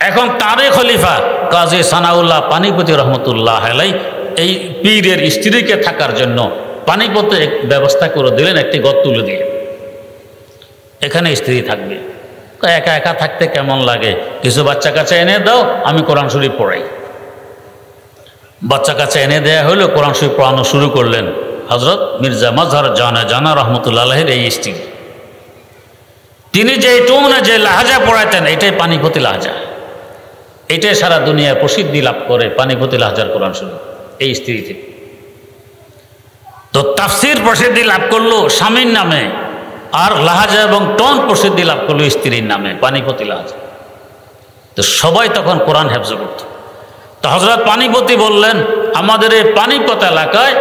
Speaker 1: এখন তারে খলিফা কাজী সানাউল্লাহ পানিপতি রহমতুল্লাহ আলাইহি এই পীরের স্ত্রীকে থাকার জন্য পানিপতে এক ব্যবস্থা করে দিলেন, একটি ঘর তুলে দিয়ে এখানে স্ত্রী থাকবে। একা একা থাকতে কেমন লাগে, কিছু বাচ্চা কাচ্চা এনে দাও, আমি কোরআন শরীফ পড়াই। বাচ্চা কাচ্চা এনে দেয়া হলো, কোরআন শরীফ পড়ানো শুরু করলেন হজরত মির্জা মাজহার জানা রহমতুল্লাহ আলাইহির এই স্ত্রী। তিনি যে টোনে যে লাহাজা পড়াইতেন এটাই পানিপতি লাহাজা, এটাই সারা দুনিয়ায় প্রসিদ্ধি লাভ করে পানিপতি লাহাজার কোরআন শরীফ এই স্ত্রী থেকে। তো তাফসির প্রসিদ্ধি লাভ করলো স্বামীর নামে, আর লাহাজা এবং টন প্রসিদ্ধি লাভ করলো স্ত্রীর নামে পানিপতি লাহাজা। তো সবাই তখন কোরআন হেফজ করত। তো হযরত পানিপতি বললেন, আমাদের এই পানিপত এলাকায়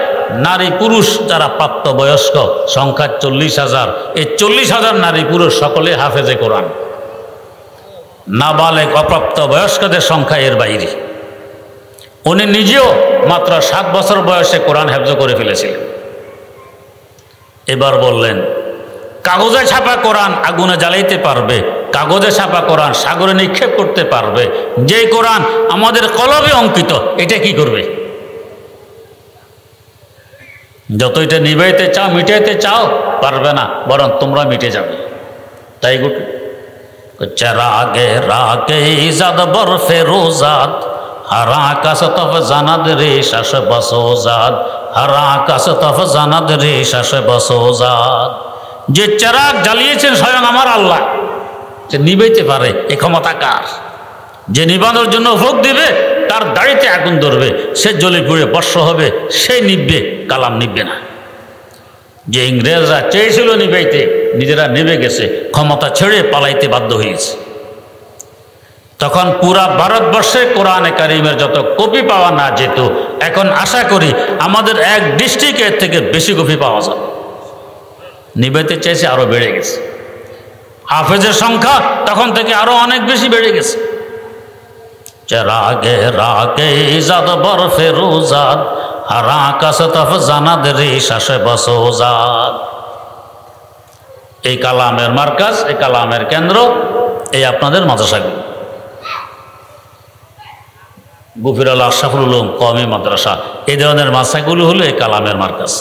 Speaker 1: নারী পুরুষ যারা প্রাপ্তবয়স্ক সংখ্যা 40,000, এই 40,000 নারী পুরুষ সকলে হাফেজে কোরআন, নাবালেগ অপ্রাপ্ত বয়স্কদের সংখ্যা এর বাইরে। উনি নিজেও মাত্র 7 বছর বয়সে কোরআন হেফজ করে ফেলেছিলেন। এবার বললেন, কাগজে ছাপা কোরআন আগুনে জ্বালাইতে পারবে, কাগজে ছাপা কোরআন সাগরে নিক্ষেপ করতে পারবে, যে কোরআন আমাদের কলবে অঙ্কিত এটা কি করবে? যত এটা নিভাইতে চাও মিটাইতে চাও পারবে না, বরং তোমরা মিটে যাবে। তাই রাগে রাগে ইজাদ বরফে রোজাদ, হারা আকাশ তফ জানাদ রে শাস বসোজাদ, হারা আকাশ তফ জানাদ রে শাস বসোজাদ। যে চেরাগ জ্বালিয়েছেন স্বয়ং আমার আল্লাহ, যে নিবাইতে পারে এ ক্ষমতা কার? যে নিবানোর জন্য ভোগ দিবে তার দাড়িতে আগুন ধরবে, সে জ্বলে পুড়ে বর্ষ হবে, সে নিববে, কালাম নিববে না। যে ইংরেজরা চেয়েছিল নিবাইতে, নিজেরা নেবে গেছে, ক্ষমতা ছেড়ে পালাইতে বাধ্য হয়েছে। তখন পুরা ভারতবর্ষে কোরআনে কারিমের যত কপি পাওয়া না যেত, এখন আশা করি আমাদের এক ডিস্ট্রিক্টের থেকে বেশি কপি পাওয়া যাবে। নিবাইতে চেয়েছে, আরো বেড়ে গেছে। হাফেজের সংখ্যা তখন থেকে আরো অনেক বেশি বেড়ে গেছে। রাগে রাগে ইজাদ বরফে রোজাদ, হারা আকাশ তফ জানাদ রে শাসে বসোজাদ। এই কালামের মার্কাজ, এই কালামের কেন্দ্র, এই আপনাদের মাদ্রাসাগুলো, গফির-উল আশরাফুল উলুম কওমি মাদ্রাসা, এই ধরনের মাদ্রাসাগুলো হলো এই কালামের মার্কাজ।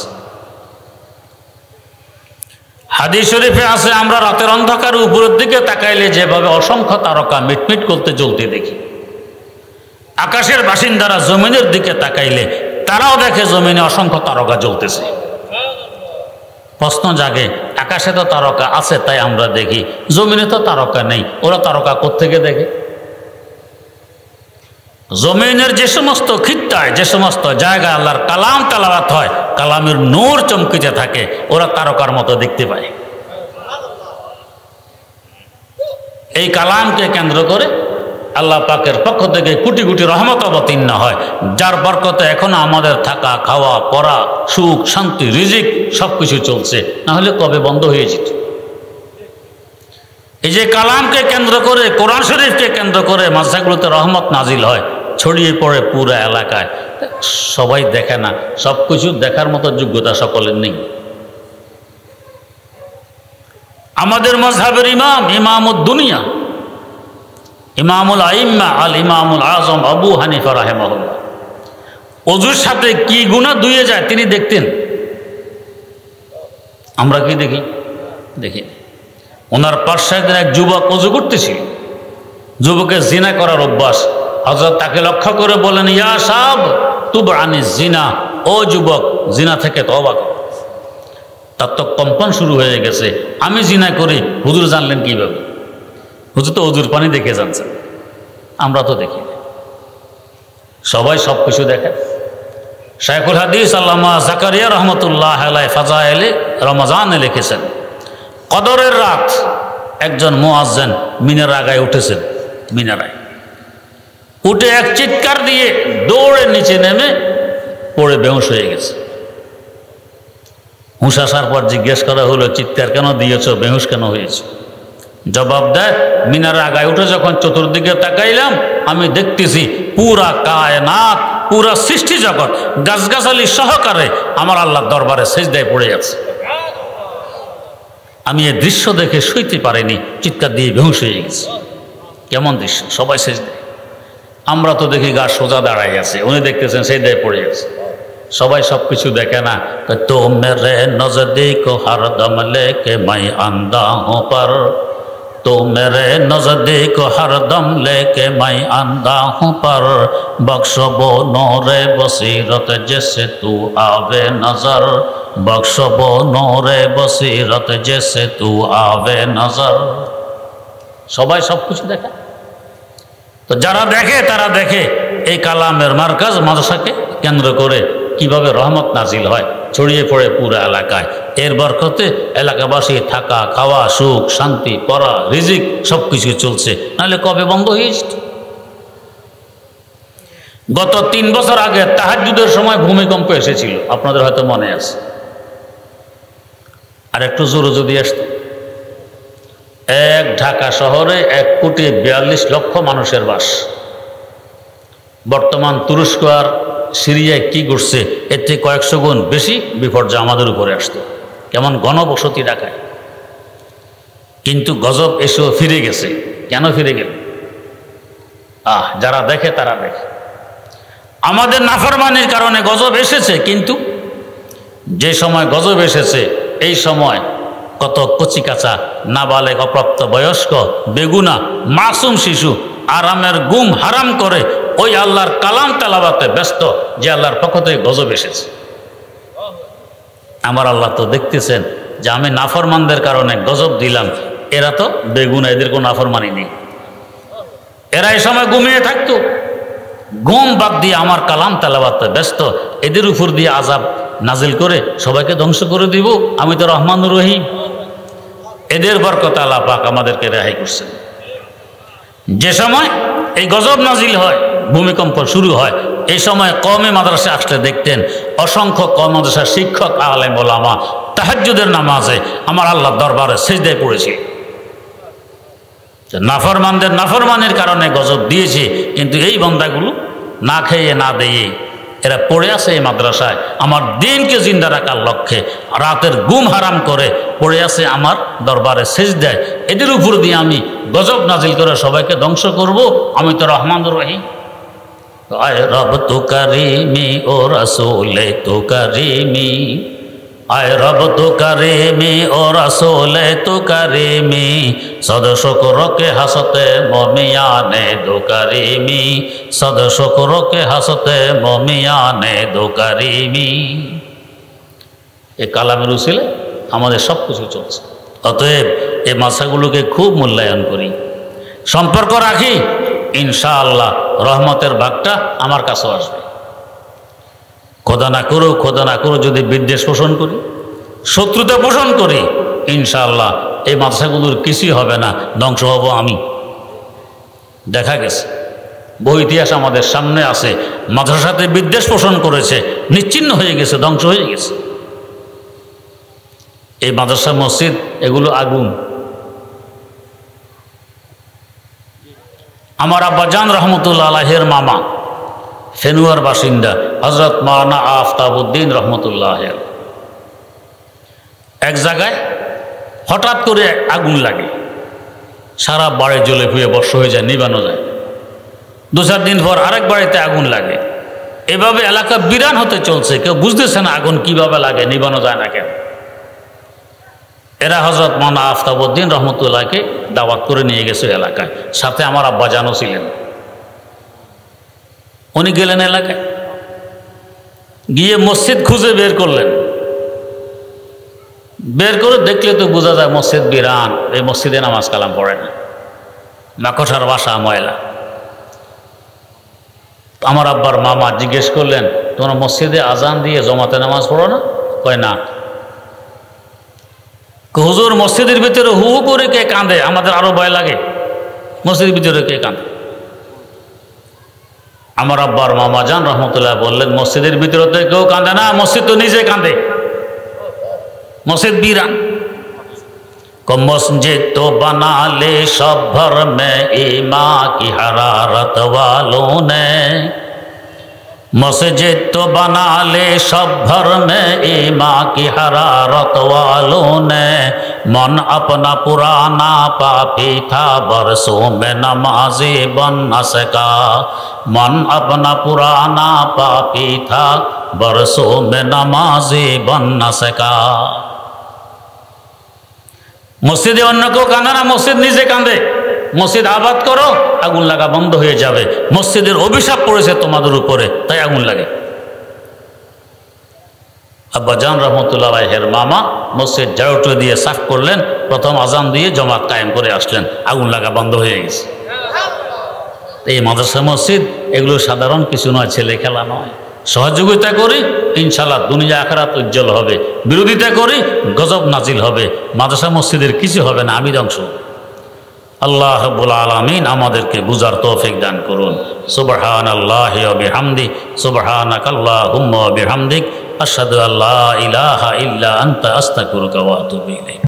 Speaker 1: হাদিস শরীফে আছে, আমরা রাতের অন্ধকার উপরের দিকে তাকাইলে যেভাবে অসংখ্য তারকা মিটমিট করতে জ্বলতে দেখি, আকাশের বাসিন্দারা জমিনের দিকে তাকাইলে তারাও দেখে জমিনে অসংখ্য তারকা জ্বলতেছে। প্রশ্ন জাগে, আকাশে তো তারকা আছে তাই আমরা দেখি, জমিনে তো তারকা নেই, ওরা তারকা কোত্থেকে দেখে? জমিনের যে সমস্ত খিত্তায়, যে সমস্ত জায়গায় আল্লাহর কালাম তেলাওয়াত হয়, কালামের নূর চমকিতে থাকে, ওরা তারকার মতো দেখতে পায়। এই কালামকে কেন্দ্র করে আল্লাহ পাকের পক্ষ থেকে কোটি কোটি রহমত অবতীর্ণ হয়, যার বরকতে এখনো আমাদের থাকা, খাওয়া, পড়া, সুখ, শান্তি, রিজিক সবকিছু চলছে, না হলে কবে বন্ধ হয়ে যেত। এই যে কালামকে কেন্দ্র করে, কোরআন শরীফকে কেন্দ্র করে মাদ্রাসাগুলোতে রহমত নাজিল হয়, ছড়িয়ে পড়ে পুরো এলাকায়। সবাই দেখে না, সবকিছু দেখার মতো যোগ্যতা সকলের নেই। আমাদের মাযহাবের ইমাম, ইমামুদ দুনিয়া, ইমামুল আইম্মা আল ইমামুল আজম আবু হানিফা রাহিমাহুল্লাহ, ওযুর সাথে কি গুনাহ ধুয়ে যায় তিনি দেখতেন। আমরা কি দেখি? দেখি। ওনার পাশে একদিন এক যুবক ওযু করতেছিল, যুবকের জিনা করার অভ্যাস। হযরত তাকে লক্ষ্য করে বলেন, ইয়া সাব তুব আনিজ জিনা, ও যুবক জিনা থেকে তওবা কর। তার তো কম্পন শুরু হয়ে গেছে, আমি জিনা করি, হুজুর জানলেন কিভাবে? হুজুর তো ওযুর পানি দেখে জানছেন, আমরা তো দেখি। সবাই সব কিছু দেখে। শাইখুল হাদিস আল্লামা জাকারিয়া রহমতুল্লাহ আলাইহি ফাজায়েলে রমজানে লিখেছেন, কদরের রাত একজন মুয়াজ্জিন মিনার আগায় উঠেছেন, মিনারায় উঠে এক চিৎকার দিয়ে দৌড়ে নিচে নেমে পড়ে বেহুশ হয়ে গেছে। হুঁশ আসার পর জিজ্ঞেস করা হলো, চিৎকার কেন দিয়েছ, বেহুশ কেন হয়েছ? জবাব দেয়, মিনার আগায় উঠে যখন চতুর্দিকে তাকাইলাম, আমি দেখতেছি পুরা কায়নাত, পুরা সৃষ্টি জগৎ গাছগাছালি সহকারে আমার আল্লাহর দরবারে সিজদায় পড়ে আছে। আমি এই দৃশ্য দেখে সইতে পারিনি, চিৎকার দিয়ে বেহুশ হয়ে গেছি। কেমন দৃশ্য, সবাই সিজদায়। আমরা তো দেখি গা সোজা দাঁড়াই আছে, উনি দেখতেছেন সিজদায় পড়ে আছে। সবাই সব কিছু দেখে না। তো মেরে নজদীক হরদম লেকে মাই আন্দা হুঁ পর, तो मेरे नज़दीक हरदम लेके मैं आंदा हूँ पर, बख्शो वो नूरे बसीरत जैसे तू आवे नजर, बख्शो वो नूरे बसीरत जैसे तू आवे नजर। সবাই সব কিছু দেখে। তো যারা দেখে তারা দেখে এই কালামের মার্কাজ মাদ্রাসাকে কেন্দ্র করে কিভাবে রহমত নাজিল হয়, ছড়িয়ে পড়ে পুরো এলাকায়। এর বরকতে এলাকাবাসী থাকা, খাওয়া, সুখ, শান্তি, পড়া, রিজিক সব কিছু চলছে, নাহলে কবে বন্ধ হয়ে যেত। গত 3 বছর আগে তাহাজ্জুদের সময় ভূমিকম্প এসেছিল, আপনাদের হয়তো মনে আছে। আর একটু জোরে যদি আসতো, এক ঢাকা শহরে 1,42,00,000 মানুষের বাস। বর্তমান তুরস্ক আর সিরিয়ায় কি ঘটছে, এর থেকে কয়েকশো গুণ বেশি বিপর্যয় আমাদের উপরে আসতো। কেমন গণবসতি ঢাকায়, কিন্তু গজব এসেও ফিরে গেছে। কেন ফিরে গেল? যারা দেখে তারা দেখে। আমাদের নাফরমানির কারণে গজব এসেছে, কিন্তু যে সময় গজব এসেছে এই সময় কত কচিকাচা, নাবালেগ, অপ্রাপ্ত বয়স্ক, বেগুনা, মাসুম শিশু আরামের গুম হারাম করে ওই আল্লাহর কালাম তেলাওয়াতে ব্যস্ত, যে আল্লাহর পক্ষ থেকে গজব এসেছে। আমার আল্লাহ তো দেখতেছেন যে আমি নাফরমানদের কারণে গজব দিলাম, এরা তো বেগুনা, এদের কোনো নাফরমানি নেই। এরা এই সময় ঘুমিয়ে থাকতো, ঘুম বাদ দিয়ে আমার কালাম তেলাওয়াতে ব্যস্ত, এদের উপর দিয়ে আযাব নাজিল করে সবাইকে ধ্বংস করে দিব। আমি তো রহমানুর রহিম। এদের বরকতে আল্লাহ পাক আমাদেরকে রেহাই করছেন। যে সময় এই গজব নাজিল হয়, ভূমিকম্প শুরু হয়, এই সময় কওমে মাদ্রাসা আসলে দেখতেন অসংখ্য কওম মাদ্রাসার শিক্ষক, আলেম ওলামা তাহাজ্জুদের নামাজে আমার আল্লাহর দরবারে সিজদায় পড়েছে। নাফরমানদের নাফরমানের কারণে গজব দিয়েছে, কিন্তু এই বান্দাগুলো না খেয়ে না দিয়ে এরা পড়ে আছে এই মাদ্রাসায় আমার দিনকে জিন্দা রাখার লক্ষ্যে, রাতের ঘুম হারাম করে পড়ে আছে আমার দরবারে সিজদায়। এদের উপর দিয়ে আমি গজব নাজিল করে সবাইকে ধ্বংস করব। আমি তো রহমানুর রহিম। আয় রব তু করিমি ও রসুলে তু করিমি, আয় রব তু করিমি ও রসুলে তু করিমি, সদ শুকর কে হাসতে মমিয়ানে দু করিমি, সদ শুকর কে হাসতে মমিয়ানে দু করিমি। এই কালামের উসিলে আমাদের সব কিছু চলছে। অতএব এই মাসাগুলোকে খুব মূল্যায়ন করি, সম্পর্ক রাখি, ইনশাআল্লাহ রহমতের ভাগটা আমার কাছেও আসবে। খোদা না করো যদি বিদ্বেষ পোষণ করি, শত্রুতা পোষণ করি, ইনশাআল্লাহ এই মাদ্রাসাগুলোর কিছুই হবে না, ধ্বংস হব আমি। দেখা গেছে, বহু ইতিহাস আমাদের সামনে আছে, মাদ্রাসাতে বিদ্বেষ পোষণ করেছে, নিশ্চিহ্ন হয়ে গেছে, ধ্বংস হয়ে গেছে। এই মাদ্রাসা, মসজিদ এগুলো আগুন। আমার আব্বাজান রহমতুল্লাহ আলাইহির মামা, ফেনুয়ার বাসিন্দা হযরত মাওলানা আফতাবউদ্দিন রহমতুল্লাহ, এক জায়গায় হঠাৎ করে আগুন লাগে, সারা বাড়ি জ্বলে পুড়ে বর্ষ হয়ে যায়, নিবানো যায়। 2-4 দিন পর আরেক বাড়িতে আগুন লাগে। এভাবে এলাকা বিরান হতে চলছে, কেউ বুঝতেছে না আগুন কিভাবে লাগে, নিবানো যায় না কেন। এরা হযরত মাওলানা আফতাবউদ্দিন রহমতুল্লাহকে দাওয়াত করে নিয়ে গেছে এলাকায়, সাথে আমার আব্বাজানও ছিলেন। উনি গেলেন এলাকায়, গিয়ে মসজিদ খুঁজে বের করলেন। বের করে দেখলে তো বোঝা যায় মসজিদ বিরান, এই মসজিদে নামাজ কালাম পড়ে না, মাকড়সার বাসা, ময়লা। আমার আব্বার মামা জিজ্ঞেস করলেন, তোমরা মসজিদে আজান দিয়ে জমাতে নামাজ পড়ো না? কয় না। হুজুর মসজিদের ভিতরে হু হু করে কে কাঁদে, আমাদের আরো ভয় লাগে, মসজিদের ভিতরে কে কাঁদে? আমার আব্বার মামা জান রহমতুল্লাহ বললেন, মসজিদের ভিতরে তো কেউ কাঁদে না, মসজিদ তো নিজে কাঁদে, মসজিদ বিরান। को मस्जिद तो बना ले सब भर में ईमान की हरारत वालों ने, मस्जिद तो बना ले सब भर में ईमान की हरारत वालों ने। मन अपना पुराना पापी था बरसों में नमाजी बन न सका, मन अपना पुराना पापी था बरसों में नमाजी बन न सका। মসজিদে অন্য কেউ কাঁদে না, মসজিদ নিজে কাঁদে। মসজিদ আবাদ করো, আগুন লাগা বন্ধ হয়ে যাবে। মসজিদের অভিশাপ পড়েছে তোমাদের উপরে, তাই আগুন লাগে। আব্বাজান রহমতুল্লাহ আলাইহির মামা মসজিদ ঝাড়ু দিয়ে সাফ করলেন, প্রথম আজান দিয়ে জমাত কায়েম করে আসলেন, আগুন লাগা বন্ধ হয়ে গেছে। এই মাদ্রাসা মসজিদ এগুলো সাধারণ কিছু নয়, ছেলে খেলা নয়। সহযোগিতা করি, ইনশাআল্লাহ দুনিয়া আখিরাত উজ্জ্বল হবে। বিরোধিতা করি, গজব নাজিল হবে। মাদ্রাসা মসজিদের কিছু হবে না, আমি ধ্বংস। আল্লাহ রাব্বুল আলামিন আমাদেরকে বুঝার তৌফিক দান করুন। সুবহানাল্লাহি ওয়া বিহামদি, সুবহানাকাল্লাহুম্মা ওয়া বিহামদিক, আশহাদু আল্লা ইলাহা ইল্লা আনতা আস্তাগফিরুকা ওয়া আতুবু ইলাইক।